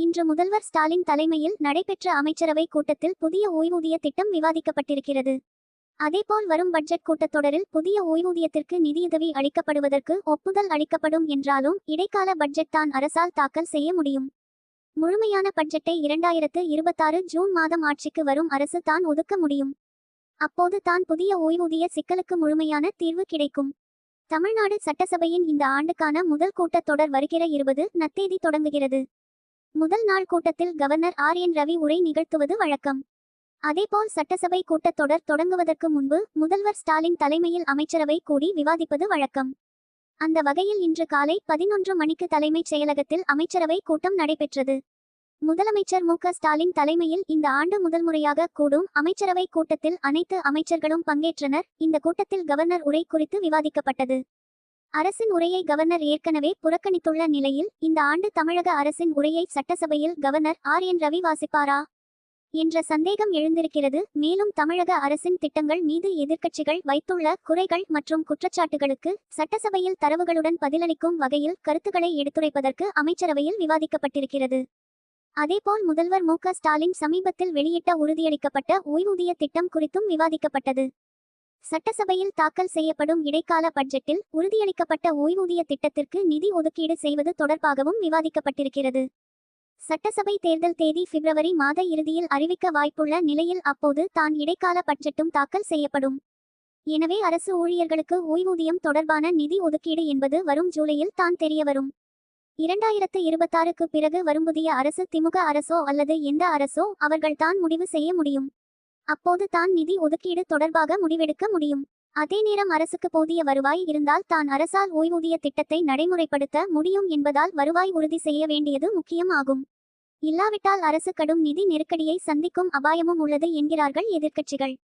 இன்று முதல்வர் ஸ்டாலின் தலைமையில் நடைபெற்ற அமைச்சரவை கூட்டத்தில் புதிய ஓய்வூதிய திட்டம் விவாதிக்கப்பட்டிருக்கிறது. அதேபோல் வரும் பட்ஜெட் கூட்டத்தொடரில் புதிய ஓய்வூதியத்திற்கு நிதியுதவி அளிக்கப்படுவதற்கு ஒப்புதல் அளிக்கப்படும் என்றாலும் இடைக்கால பட்ஜெட் தான் அரசால் தாக்கல் செய்ய முடியும். முழுமையான பட்ஜெட்டை 2026 ஜூன் மாதம் ஆட்சிக்கு வரும் அரசு தான் ஒதுக்க முடியும். அப்போது தான் புதிய ஓய்வூதிய சிக்கலுக்கு முழுமையான தீர்வு கிடைக்கும். தமிழ்நாடு சட்டசபையின் இந்த ஆண்டுக்கான முதல் கூட்டத்தொடர் வருகிற 20 தேதி தொடங்குகிறது. முதல் நாள் கூட்டத்தில் கவர்னர் RN ரவி உரை நிகழ்த்துவது வழக்கம். அதேபோல் சட்டசபை கூட்டத்தொடர் தொடங்குவதற்கு முன்பு முதல்வர் ஸ்டாலின் தலைமையில் அமைச்சரவை கூடி விவாதிப்பது வழக்கம். அந்த வகையில் இன்று காலை 11 மணிக்கு தலைமைச் செயலகத்தில் அமைச்சரவை கூட்டம் நடைபெற்றது. முதலமைச்சர் மு.க. ஸ்டாலின் தலைமையில் இந்த ஆண்டு முதல் முறையாக கூடும் அமைச்சரவை கூட்டத்தில் அனைத்து அமைச்சர்களும் பங்கேற்றனர். இந்த கூட்டத்தில் கவர்னர் உரை குறித்து விவாதிக்கப்பட்டது. அரசின் உரையை கவர்னர் ஏற்கனவே புறக்கணித்துள்ள நிலையில் இந்த ஆண்டு தமிழக அரசின் உரையை சட்டசபையில் கவர்னர் RN ரவி வாசிப்பாரா என்ற சந்தேகம் எழுந்திருக்கிறது. மேலும் தமிழக அரசின் திட்டங்கள் மீது எதிர்க்கட்சிகள் வைத்துள்ள குறைகள் மற்றும் குற்றச்சாட்டுகளுக்கு சட்டசபையில் தரவுகளுடன் பதிலளிக்கும் வகையில் கருத்துக்களை எடுத்துரைப்பதற்கு அமைச்சரவையில் விவாதிக்கப்பட்டிருக்கிறது. அதேபோல் முதல்வர் மு.க. ஸ்டாலின் சமீபத்தில் வெளியிட்ட உறுதியளிக்கப்பட்ட ஓய்வூதிய திட்டம் குறித்தும் விவாதிக்கப்பட்டது. சட்டசபையில் தாக்கல் செய்யப்படும் இடைக்கால பட்ஜெட்டில் உறுதியளிக்கப்பட்ட ஓய்வூதிய திட்டத்திற்கு நிதி ஒதுக்கீடு செய்வது தொடர்பாகவும் விவாதிக்கப்பட்டிருக்கிறது. சட்டசபை தேர்தல் தேதி பிப்ரவரி மாத இறுதியில் அறிவிக்க வாய்ப்புள்ள நிலையில் அப்போது தான் இடைக்கால பட்ஜெட்டும் தாக்கல் செய்யப்படும். எனவே அரசு ஊழியர்களுக்கு ஓய்வூதியம் தொடர்பான நிதி ஒதுக்கீடு என்பது வரும் ஜூலையில் தான் தெரியவரும். 2026க்கு பிறகு வரும் புதிய அரசு திமுக அரசோ அல்லது எந்த அரசோ அவர்கள் தான் முடிவு செய்ய முடியும். அப்போது தான் நிதி ஒதுக்கீடு தொடர்பாக முடிவெடுக்க முடியும். அதே நேரம் அரசுக்கு போதிய வருவாய் இருந்தால் தான் அரசால் ஓய்வூதிய திட்டத்தை நடைமுறைப்படுத்த முடியும் என்பதால் வருவாய் உறுதி செய்ய வேண்டியது முக்கியம் ஆகும். இல்லாவிட்டால் அரசு கடும் நிதி நெருக்கடியை சந்திக்கும் அபாயமும் உள்ளது என்கிறார்கள் எதிர்க்கட்சிகள்.